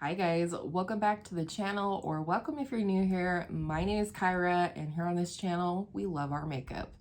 Hi guys, welcome back to the channel, or welcome if you're new here. My name is Kyra, and here on this channel, we love our makeup.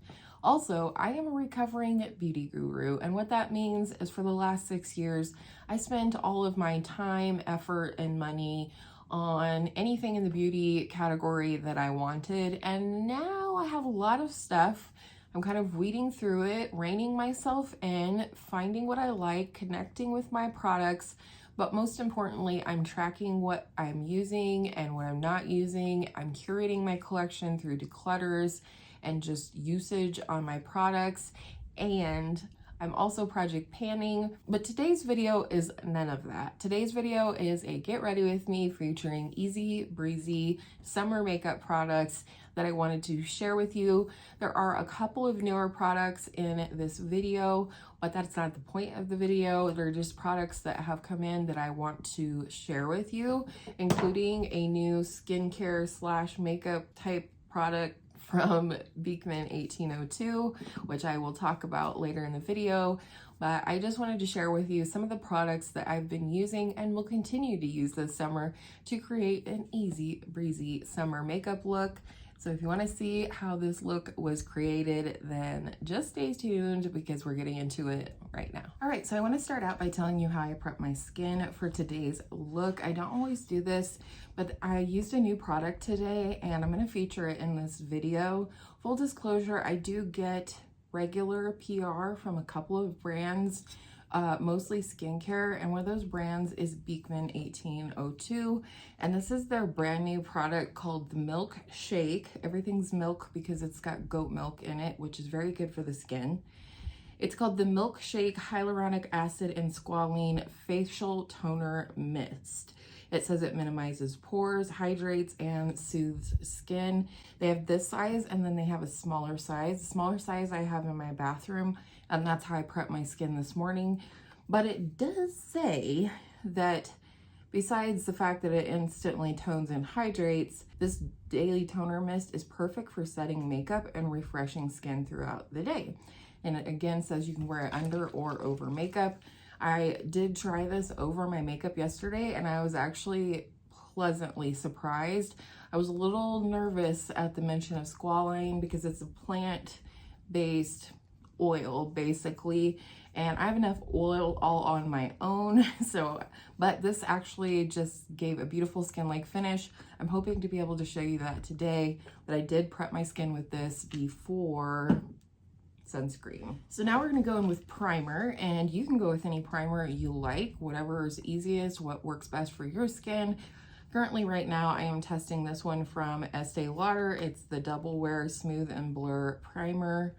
Also, I am a recovering beauty guru, and what that means is for the last 6 years, I spent all of my time, effort, and money on anything in the beauty category that I wanted, and now I have a lot of stuff. I'm kind of weeding through it, reining myself in, finding what I like, connecting with my products, but most importantly, I'm tracking what I'm using and what I'm not using. I'm curating my collection through declutters and just usage on my products. And I'm also project panning, but today's video is none of that. Today's video is a get ready with me featuring easy breezy summer makeup products that I wanted to share with you. There are a couple of newer products in this video, but that's not the point of the video. They're just products that have come in that I want to share with you, including a new skincare slash makeup type product from Beekman 1802, which I will talk about later in the video. But I just wanted to share with you some of the products that I've been using and will continue to use this summer to create an easy breezy summer makeup look. So if you want to see how this look was created, then just stay tuned because we're getting into it right now. All right, so I want to start out by telling you how I prep my skin for today's look. I don't always do this, but I used a new product today and I'm going to feature it in this video. Full disclosure, I do get regular PR from a couple of brands, mostly skincare, and one of those brands is Beekman 1802, and this is their brand new product called the Milk Shake. Everything's milk because it's got goat milk in it, which is very good for the skin. It's called the Milk Shake Hyaluronic Acid and Squalene Facial Toner Mist. It says it minimizes pores, hydrates, and soothes skin. They have this size, and then they have a smaller size. The smaller size I have in my bathroom, and that's how I prep my skin this morning. But it does say that besides the fact that it instantly tones and hydrates, this daily toner mist is perfect for setting makeup and refreshing skin throughout the day. And it again says you can wear it under or over makeup. I did try this over my makeup yesterday and I was actually pleasantly surprised. I was a little nervous at the mention of squalane because it's a plant-based oil basically, and I have enough oil all on my own, but this actually just gave a beautiful skin-like finish. I'm hoping to be able to show you that today, but I did prep my skin with this before sunscreen. So now we're going to go in with primer, and you can go with any primer you like, whatever is easiest, what works best for your skin. Currently right now I am testing this one from Estee Lauder. It's the Double Wear Smooth and Blur Primer,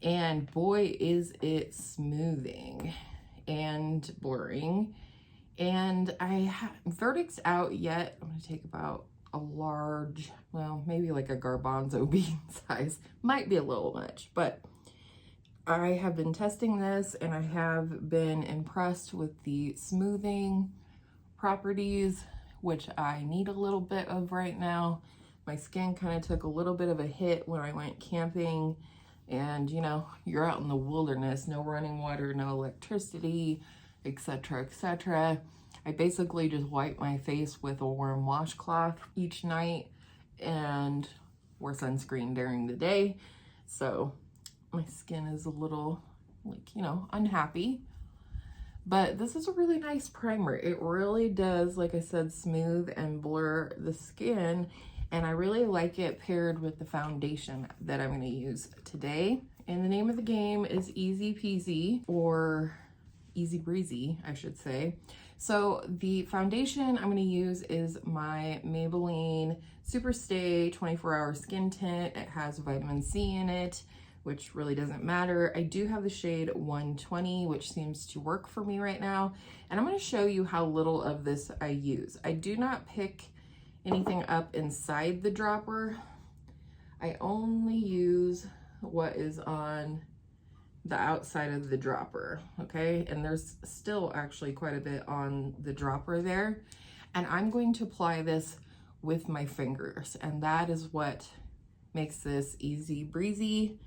and boy is it smoothing and blurring. And verdict's out yet. I'm going to take about a large, well, maybe like a garbanzo bean size, might be a little much, but I have been testing this and I have been impressed with the smoothing properties, which I need a little bit of right now. My skin kind of took a little bit of a hit when I went camping, and you know, you're out in the wilderness, no running water, no electricity, etc., etc. I basically just wipe my face with a warm washcloth each night and wear sunscreen during the day. So my skin is a little, like, you know, unhappy. But this is a really nice primer. It really does, like I said, smooth and blur the skin. And I really like it paired with the foundation that I'm going to use today. And the name of the game is Easy Peasy, or Easy Breezy, I should say. So the foundation I'm going to use is my Maybelline SuperStay 24-Hour Skin Tint. It has vitamin C in it, which really doesn't matter. I do have the shade 120, which seems to work for me right now. And I'm going to show you how little of this I use. I do not pick anything up inside the dropper. I only use what is on the outside of the dropper, okay? And there's still actually quite a bit on the dropper there. And I'm going to apply this with my fingers, and that is what makes this easy breezy.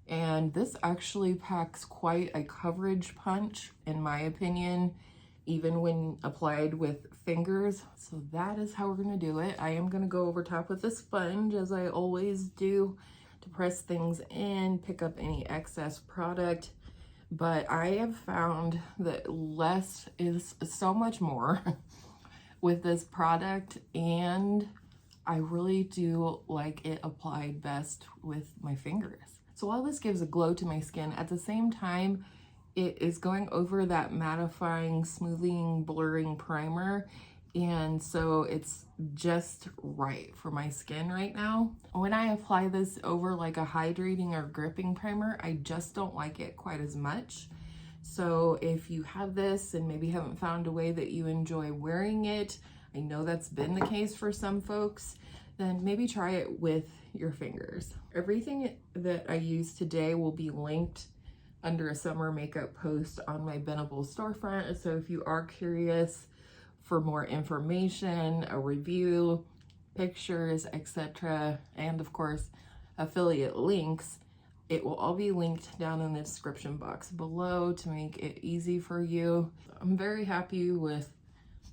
And this actually packs quite a coverage punch, in my opinion. even when applied with fingers. So that is how we're gonna do it. I am gonna go over top with a sponge, as I always do, to press things in, pick up any excess product. But I have found that less is so much more with this product, and I really do like it applied best with my fingers. So while this gives a glow to my skin, at the same time, it is going over that mattifying, smoothing, blurring primer. And so it's just right for my skin right now. When I apply this over like a hydrating or gripping primer, I just don't like it quite as much. So if you have this and maybe haven't found a way that you enjoy wearing it, I know that's been the case for some folks, then maybe try it with your fingers. Everything that I use today will be linked under a summer makeup post on my Benable storefront. So if you are curious for more information, a review, pictures, etc., and of course affiliate links, it will all be linked down in the description box below to make it easy for you. I'm very happy with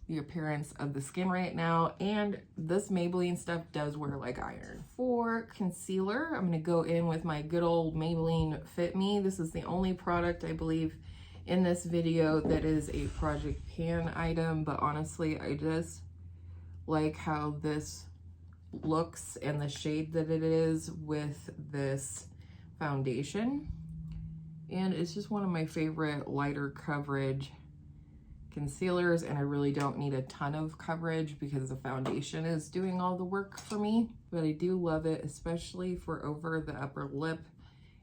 the appearance of the skin right now, and this Maybelline stuff does wear like iron. For concealer, I'm gonna go in with my good old Maybelline Fit Me. This is the only product I believe in this video that is a Project Pan item, but honestly, I just like how this looks and the shade that it is with this foundation. And it's just one of my favorite lighter coverage concealers, and I really don't need a ton of coverage because the foundation is doing all the work for me. But I do love it, especially for over the upper lip.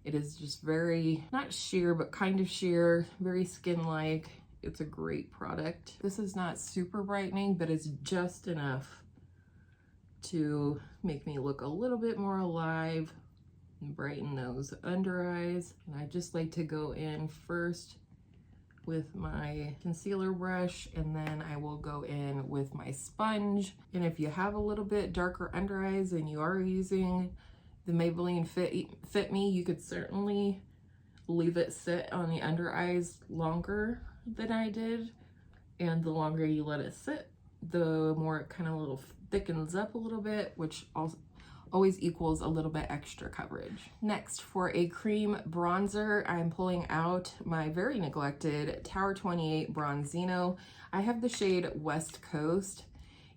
It is just very, not sheer, but kind of sheer, very skin-like. It's a great product. This is not super brightening, but it's just enough to make me look a little bit more alive and brighten those under eyes. And I just like to go in first with my concealer brush, and then I will go in with my sponge. And if you have a little bit darker under eyes and you are using the Maybelline Fit Me, you could certainly leave it sit on the under eyes longer than I did. And the longer you let it sit, the more it kind of little thickens up a little bit, which also always equals a little bit extra coverage. Next, for a cream bronzer, I'm pulling out my very neglected Tower 28 Bronzino. I have the shade West Coast,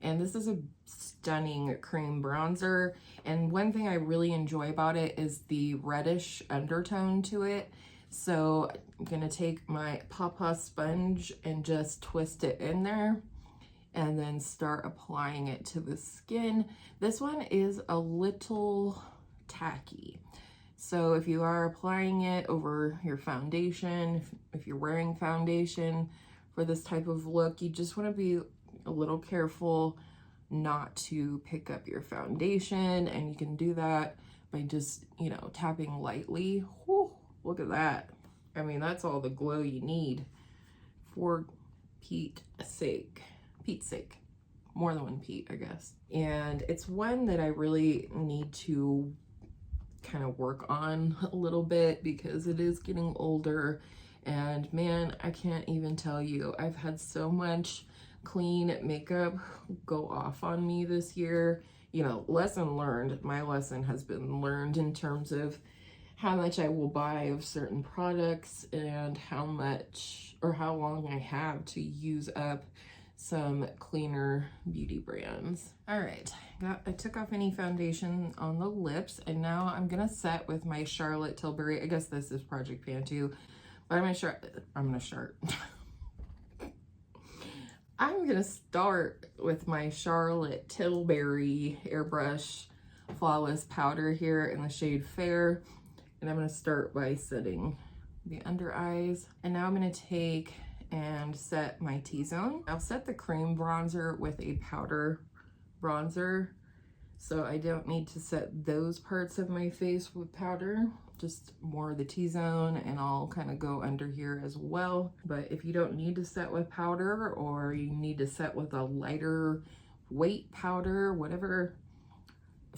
and this is a stunning cream bronzer. And one thing I really enjoy about it is the reddish undertone to it. So I'm gonna take my Pawpaw sponge and just twist it in there, and then start applying it to the skin. This one is a little tacky. So if you are applying it over your foundation, if you're wearing foundation for this type of look, you just wanna be a little careful not to pick up your foundation, and you can do that by just, you know, tapping lightly. Whew, look at that. I mean, that's all the glow you need for Pete's sake. More than one Pete, I guess. And it's one that I really need to kind of work on a little bit because it is getting older. And man, I can't even tell you, I've had so much clean makeup go off on me this year. You know, lesson learned. My lesson has been learned in terms of how much I will buy of certain products and how much or how long I have to use up some cleaner beauty brands. All right, I took off any foundation on the lips, and now I'm gonna set with my Charlotte Tilbury. I guess this is Project Pan too, but I'm gonna start with my Charlotte Tilbury Airbrush Flawless Powder here in the shade Fair, and I'm gonna start by setting the under eyes. And now I'm gonna take and set my T-zone. I'll set the cream bronzer with a powder bronzer, so I don't need to set those parts of my face with powder, just more of the T-zone, and I'll kind of go under here as well. But if you don't need to set with powder, or you need to set with a lighter weight powder, whatever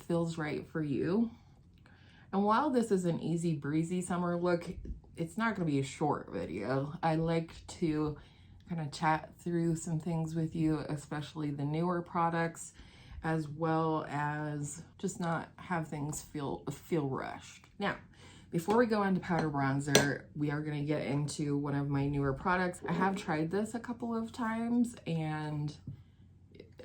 feels right for you. And while this is an easy breezy summer look, it's not going to be a short video. I like to kind of chat through some things with you, especially the newer products, as well as just not have things feel rushed. Now, before we go into powder bronzer, we are going to get into one of my newer products. I have tried this a couple of times and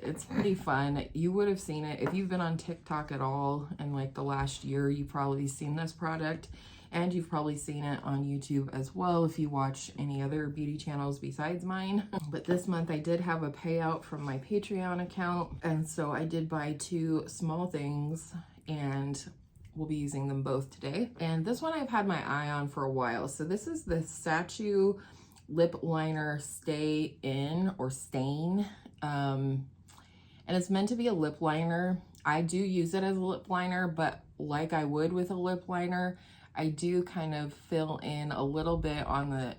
it's pretty fun. You would have seen it if you've been on TikTok at all in like the last year. You've probably seen this product, and you've probably seen it on YouTube as well if you watch any other beauty channels besides mine. But this month I did have a payout from my Patreon account, and so I did buy 2 small things, and we'll be using them both today. And this one I've had my eye on for a while. So this is the Sacheu lip liner Stay In or Stain. And it's meant to be a lip liner. I do use it as a lip liner, but like I would with a lip liner, I do kind of fill in a little bit on the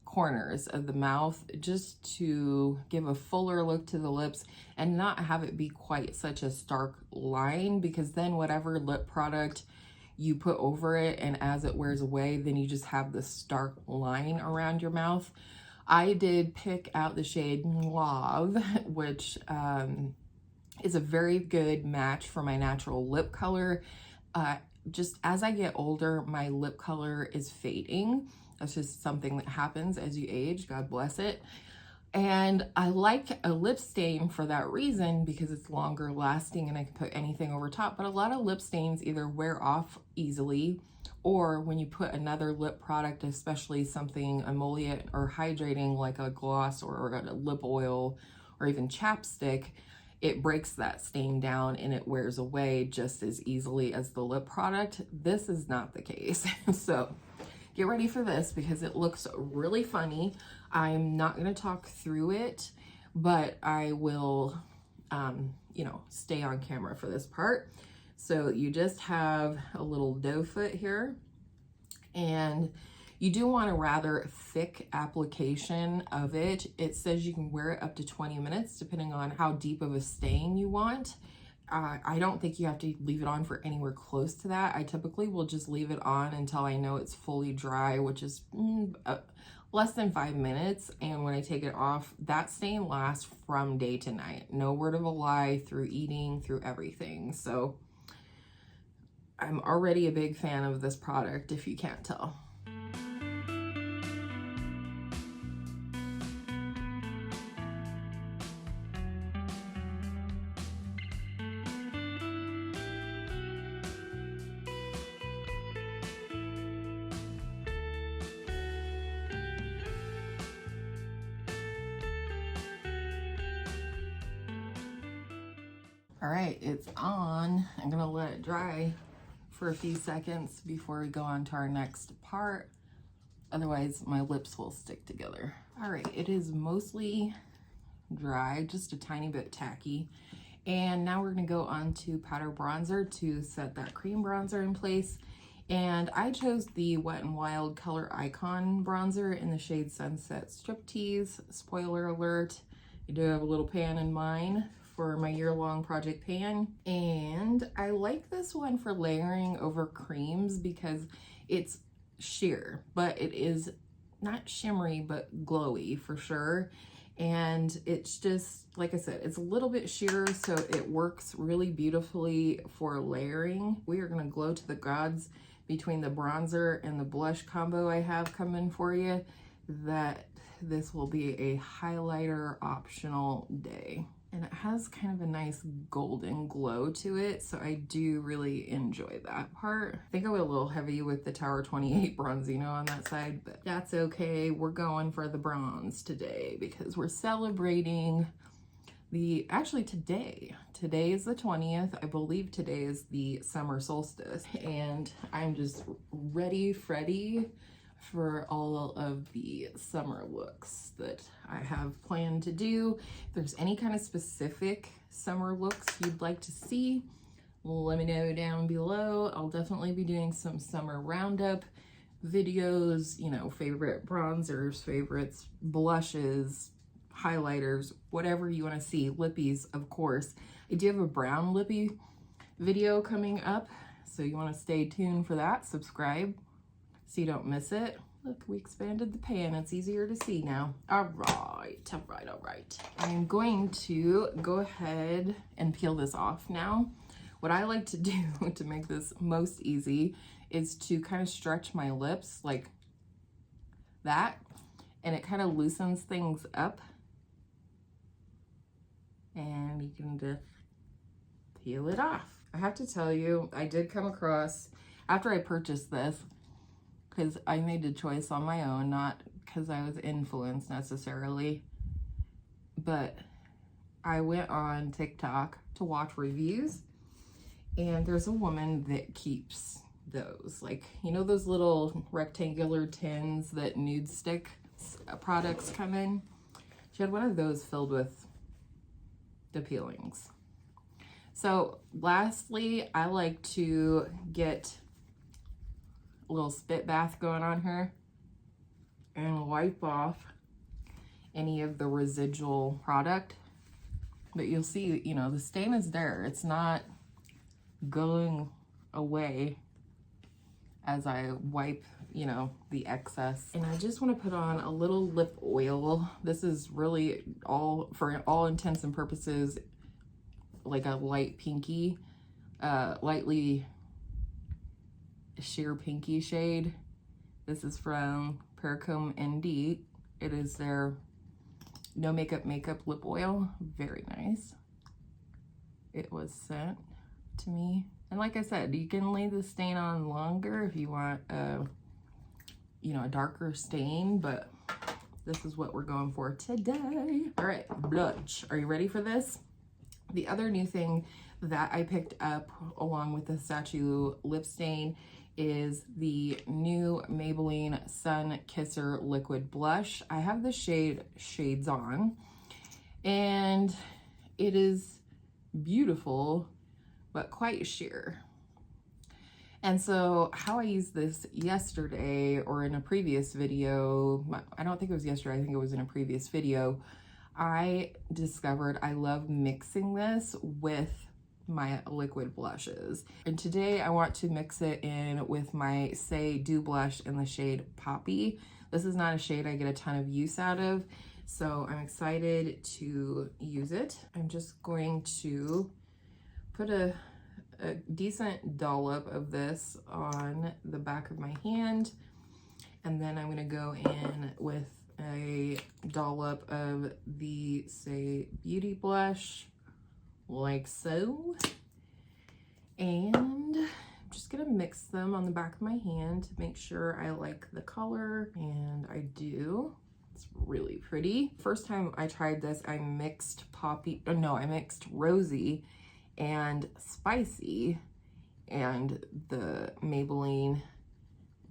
corners of the mouth just to give a fuller look to the lips and not have it be quite such a stark line, because then whatever lip product you put over it and as it wears away, then you just have this stark line around your mouth. I did pick out the shade Mauve, which is a very good match for my natural lip color. Just as I get older, my lip color is fading. That's just something that happens as you age, God bless it. And I like a lip stain for that reason, because it's longer lasting and I can put anything over top. But a lot of lip stains either wear off easily, or when you put another lip product, especially something emollient or hydrating like a gloss or a lip oil or even chapstick, it breaks that stain down and it wears away just as easily as the lip product. This is not the case. So get ready for this because it looks really funny. I'm not going to talk through it, but I will, you know, stay on camera for this part. So you just have a little doe foot here, and you do want a rather thick application of it. It says you can wear it up to 20 minutes depending on how deep of a stain you want. I don't think you have to leave it on for anywhere close to that. I typically will just leave it on until I know it's fully dry, which is less than 5 minutes. And when I take it off, that stain lasts from day to night. No word of a lie, through eating, through everything. So I'm already a big fan of this product, if you can't tell. All right, it's on. I'm gonna let it dry for a few seconds before we go on to our next part. Otherwise, my lips will stick together. All right, it is mostly dry, just a tiny bit tacky. And now we're gonna go on to powder bronzer to set that cream bronzer in place. And I chose the Wet n Wild Color Icon bronzer in the shade Sunset Striptease. Spoiler alert, I do have a little pan in mine for my year-long project pan. And I like this one for layering over creams because it's sheer, but it is not shimmery, but glowy for sure. And it's just, like I said, it's a little bit sheer, so it works really beautifully for layering. We are gonna glow to the gods between the bronzer and the blush combo I have coming for you, that this will be a highlighter optional day. And it has kind of a nice golden glow to it, so I do really enjoy that part. I think I went a little heavy with the Tower 28 Bronzino on that side, but that's okay. We're going for the bronze today because we're celebrating actually today is the 20th. I believe today is the summer solstice, and I'm just ready, Freddy, for all of the summer looks that I have planned to do. If there's any kind of specific summer looks you'd like to see, let me know down below. I'll definitely be doing some summer roundup videos, you know, favorite bronzers, favorites, blushes, highlighters, whatever you want to see. Lippies, of course. I do have a brown lippy video coming up, so you want to stay tuned for that. Subscribe so you don't miss it. Look, we expanded the pan. It's easier to see now. All right, all right, all right. I'm going to go ahead and peel this off now. What I like to do to make this most easy is to kind of stretch my lips like that, and it kind of loosens things up. And you can just peel it off. I have to tell you, I did come across, after I purchased this, because I made a choice on my own, not because I was influenced necessarily, but I went on TikTok to watch reviews, and there's a woman that keeps those, like, you know those little rectangular tins that Nude stick products come in? She had one of those filled with the peelings. So lastly, I like to get a little spit bath going on here and wipe off any of the residual product. But you'll see, you know, the stain is there. It's not going away as I wipe, you know, the excess. And I just want to put on a little lip oil. This is really all, for all intents and purposes, like a light pinky, lightly sheer pinky shade. This is from Pericome ND. It is their no makeup lip oil. Very nice. It was sent to me, and like I said, you can lay the stain on longer if you want a, you know, a darker stain, but this is what we're going for today. All right, blush. Are you ready for this? The other new thing that I picked up along with the Sacheu lip stain is the new Maybelline Sunkisser liquid blush. I have the shade Shades On, and it is beautiful but quite sheer. And so how I used this yesterday, or in a previous video, I don't think it was yesterday, I think it was in a previous video, I discovered I love mixing this with my liquid blushes. And today I want to mix it in with my Saie Dew Blush in the shade Poppy. This is not a shade I get a ton of use out of, so I'm excited to use it. I'm just going to put a decent dollop of this on the back of my hand, and then I'm gonna go in with a dollop of the Saie Beauty Blush, like so. And I'm just gonna mix them on the back of my hand to make sure I like the color, and I do. It's really pretty. First time I tried this, I mixed I mixed Rosy and Spicy and the Maybelline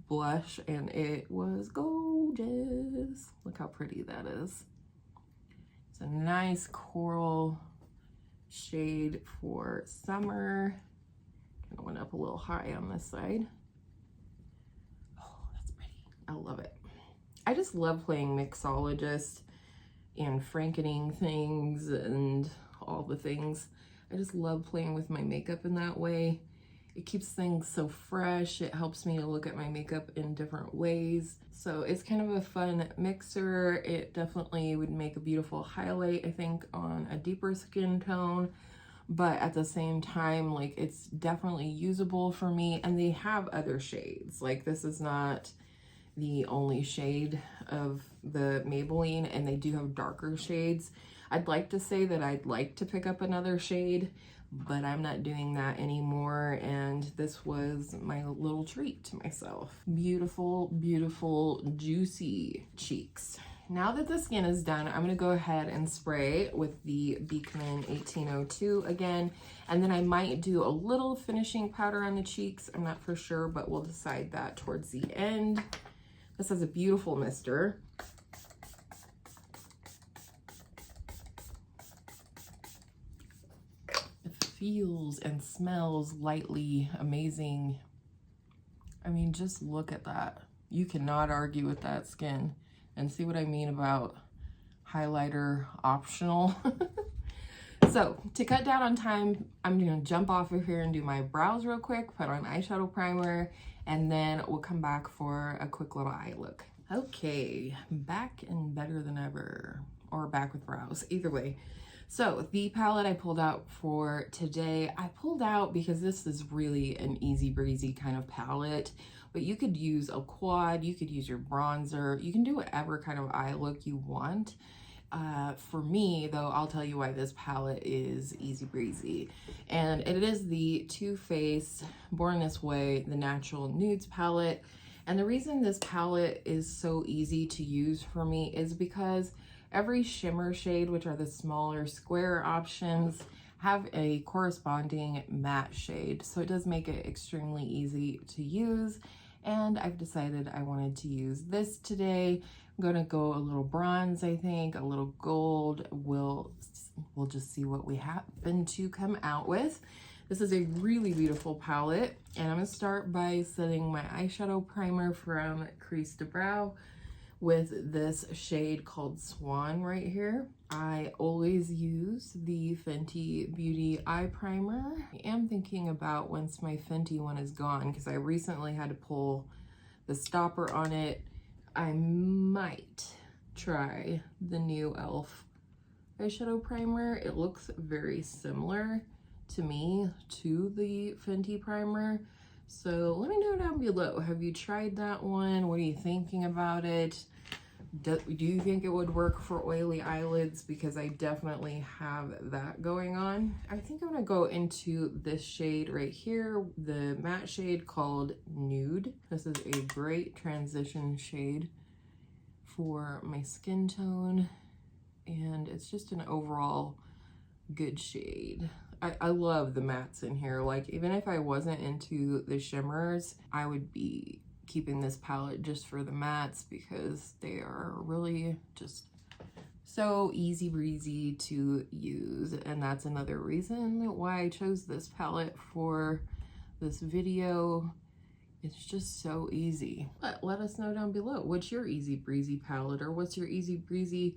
blush, and it was gorgeous. Look how pretty that is. It's a nice coral shade for summer. Kind of went up a little high on this side. Oh, that's pretty. I love it. I just love playing mixologist and frankening things and all the things. I just love playing with my makeup in that way. It keeps things so fresh. It helps me to look at my makeup in different ways. So it's kind of a fun mixer. It definitely would make a beautiful highlight, I think, on a deeper skin tone. But at the same time, like, it's definitely usable for me. And they have other shades. Like, this is not the only shade of the Maybelline, and they do have darker shades. I'd like to say that I'd like to pick up another shade, but I'm not doing that anymore, and this was my little treat to myself. Beautiful, beautiful, juicy cheeks. Now that the skin is done, I'm gonna go ahead and spray with the Beekman 1802 again, and then I might do a little finishing powder on the cheeks. I'm not for sure, but we'll decide that towards the end. This has a beautiful mister. Feels and smells lightly amazing. I mean, just look at that. You cannot argue with that skin. And see what I mean about highlighter optional. So to cut down on time, I'm gonna jump off of here and do my brows real quick, put on eyeshadow primer, and then we'll come back for a quick little eye look. Okay, back and better than ever, or back with brows, either way. So the palette I pulled out for today, I pulled out because this is really an easy breezy kind of palette, but you could use a quad, you could use your bronzer, you can do whatever kind of eye look you want. For me though, I'll tell you why this palette is easy breezy, and it is the Too Faced Born This Way, the Natural Nudes palette. And the reason this palette is so easy to use for me is because every shimmer shade, which are the smaller square options, have a corresponding matte shade. So it does make it extremely easy to use. And I've decided I wanted to use this today. I'm gonna go a little bronze, I think, a little gold. We'll just see what we happen to come out with. This is a really beautiful palette, and I'm gonna start by setting my eyeshadow primer from crease to brow with this shade called Swan right here. I always use the Fenty Beauty eye primer. I am thinking about, once my Fenty one is gone, because I recently had to pull the stopper on it, I might try the new e.l.f. eyeshadow primer. It looks very similar to me to the Fenty primer. So let me know down below. Have you tried that one? What are you thinking about it? Do you think it would work for oily eyelids? Because I definitely have that going on. I think I'm gonna go into this shade right here, the matte shade called Nude. This is a great transition shade for my skin tone, and it's just an overall good shade. I love the mattes in here. Like, even if I wasn't into the shimmers, I would be keeping this palette just for the mattes because they are really just so easy breezy to use. And that's another reason why I chose this palette for this video. It's just so easy. But let us know down below, what's your easy breezy palette, or what's your easy breezy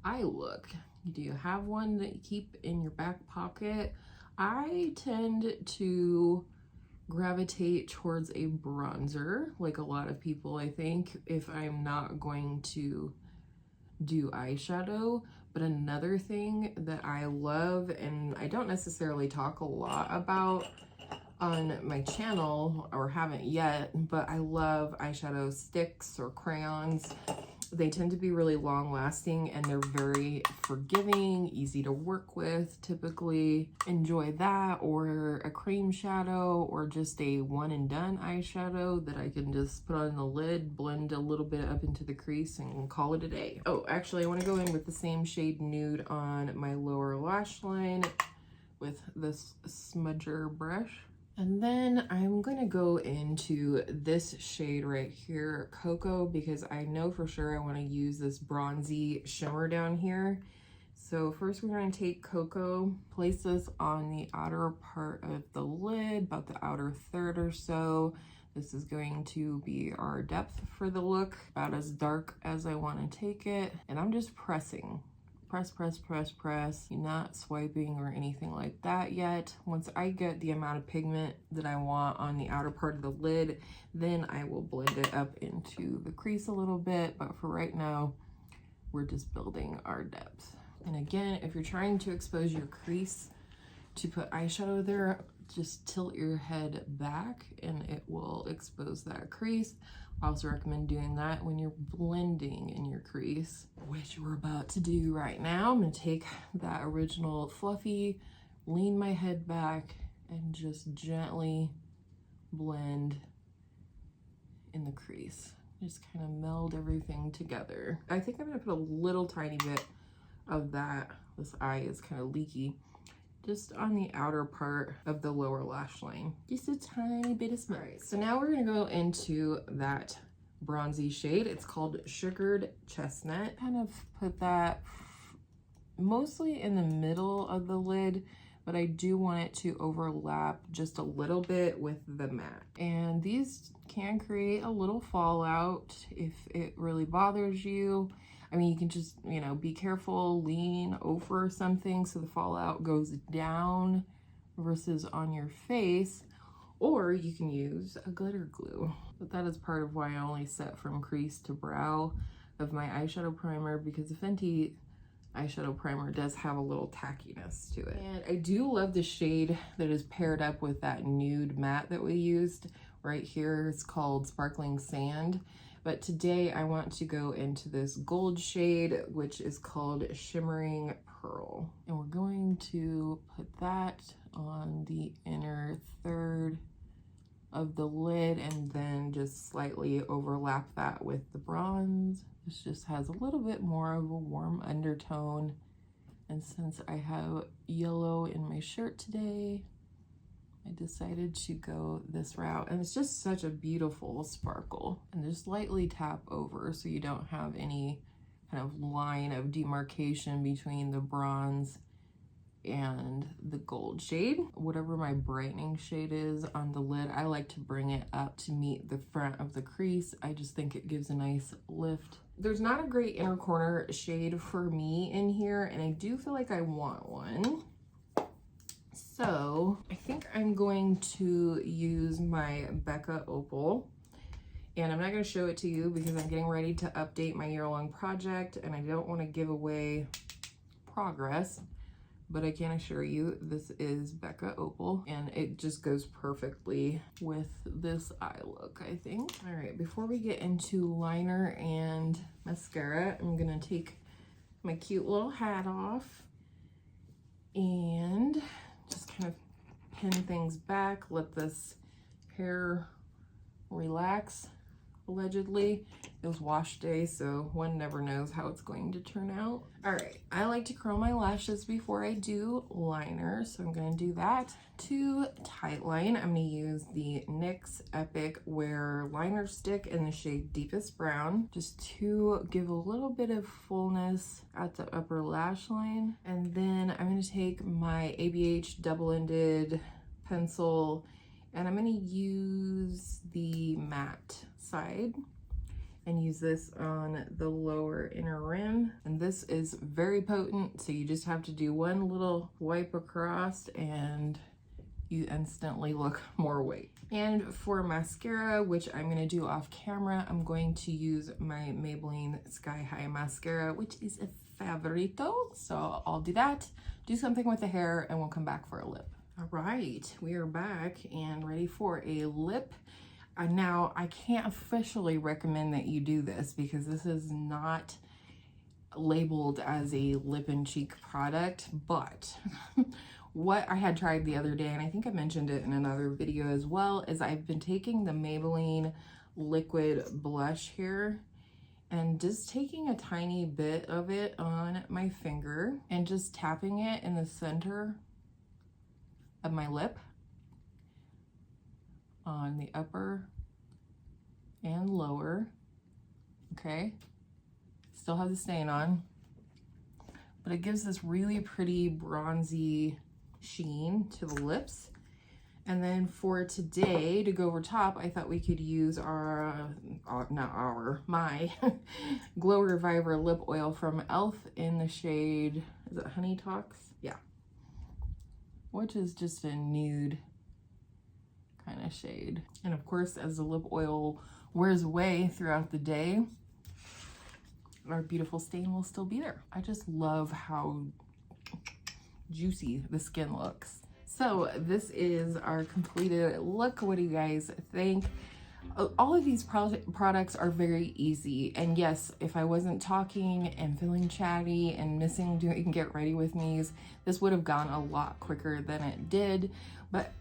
eye look? Do you have one that you keep in your back pocket? I tend to gravitate towards a bronzer, like a lot of people, I think, if I'm not going to do eyeshadow. But another thing that I love, and I don't necessarily talk a lot about on my channel, or haven't yet, but I love eyeshadow sticks or crayons. They tend to be really long lasting, and they're very forgiving, easy to work with. Typically enjoy that, or a cream shadow, or just a one and done eyeshadow that I can just put on the lid, blend a little bit up into the crease, and call it a day. Oh, actually, I want to go in with the same shade Nude on my lower lash line with this smudger brush. And then I'm gonna go into this shade right here, Cocoa, because I know for sure I wanna use this bronzy shimmer down here. So first we're gonna take Cocoa, place this on the outer part of the lid, about the outer third or so. This is going to be our depth for the look, about as dark as I wanna take it. And I'm just pressing. Press, press, press, press. You're not swiping or anything like that yet. Once I get the amount of pigment that I want on the outer part of the lid, then I will blend it up into the crease a little bit. But for right now, we're just building our depth. And again, if you're trying to expose your crease to put eyeshadow there, just tilt your head back and it will expose that crease. I also recommend doing that when you're blending in your crease, which we're about to do right now. I'm gonna take that original fluffy, lean my head back, and just gently blend in the crease. Just kind of meld everything together. I think I'm gonna put a little tiny bit of that, this eye is kind of leaky, just on the outer part of the lower lash line. Just a tiny bit of smudge. Right, so now we're gonna go into that bronzy shade. It's called Sugared Chestnut. Kind of put that mostly in the middle of the lid, but I do want it to overlap just a little bit with the matte. And these can create a little fallout if it really bothers you. I mean, you can just, you know, be careful, lean over something so the fallout goes down versus on your face. or you can use a glitter glue. But that is part of why I only set from crease to brow of my eyeshadow primer, because the Fenty eyeshadow primer does have a little tackiness to it. And I do love the shade that is paired up with that nude matte that we used right here. It's called Sparkling Sand. But today I want to go into this gold shade, which is called Shimmering Pearl. And we're going to put that on the inner third of the lid and then just slightly overlap that with the bronze. This just has a little bit more of a warm undertone. And since I have yellow in my shirt today, I decided to go this route. And it's just such a beautiful sparkle. And just lightly tap over so you don't have any kind of line of demarcation between the bronze and the gold shade. Whatever my brightening shade is on the lid, I like to bring it up to meet the front of the crease. I just think it gives a nice lift. There's not a great inner corner shade for me in here, and I do feel like I want one. So I think I'm going to use my Becca Opal, and I'm not going to show it to you because I'm getting ready to update my year-long project and I don't want to give away progress. But I can assure you this is Becca Opal, and it just goes perfectly with this eye look, I think. All right, before we get into liner and mascara, I'm gonna take my cute little hat off and just kind of pin things back, let this hair relax. Allegedly, it was wash day, so one never knows how it's going to turn out. All right, I like to curl my lashes before I do liner, so I'm gonna do that. To tightline, I'm gonna use the NYX Epic Wear Liner Stick in the shade Deepest Brown, just to give a little bit of fullness at the upper lash line. And then I'm gonna take my ABH double-ended pencil, and I'm gonna use the matte side and use this on the lower inner rim. And this is very potent, so you just have to do one little wipe across and you instantly look more white. And for mascara, which I'm gonna do off camera, I'm going to use my Maybelline Sky High mascara, which is a favorito. So I'll do that, do something with the hair, and we'll come back for a lip. All right, we are back and ready for a lip. Now, I can't officially recommend that you do this because this is not labeled as a lip and cheek product, but what I had tried the other day, and I think I mentioned it in another video as well, is I've been taking the Maybelline liquid blush here and just taking a tiny bit of it on my finger and just tapping it in the center of my lip, on the upper and lower. Okay, still have the stain on, but it gives this really pretty bronzy sheen to the lips. And then for today, to go over top, I thought we could use my Glow Reviver lip oil from e.l.f. in the shade, is it Honey Talks? Yeah, which is just a nude kind of shade. And of course, as the lip oil wears away throughout the day, our beautiful stain will still be there. I just love how juicy the skin looks. So this is our completed look. What do you guys think? All of these products are very easy, and yes, if I wasn't talking and feeling chatty and missing doing get ready with me's, this would have gone a lot quicker than it did. But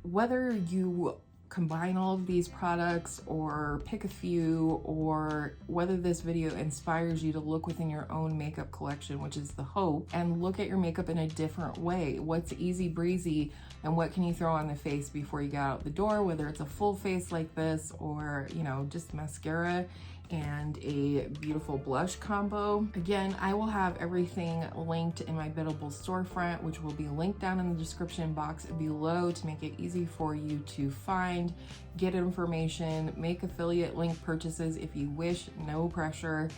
whether you combine all of these products or pick a few, or whether this video inspires you to look within your own makeup collection, which is the hope, and look at your makeup in a different way. What's easy breezy and what can you throw on the face before you get out the door, whether it's a full face like this or, you know, just mascara and a beautiful blush combo. Again, I will have everything linked in my biddable storefront, which will be linked down in the description box below to make it easy for you to find, get information, make affiliate link purchases if you wish, no pressure,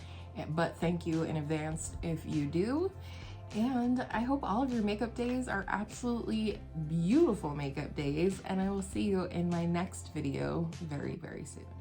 but thank you in advance if you do. And I hope all of your makeup days are absolutely beautiful makeup days, and I will see you in my next video very, very soon.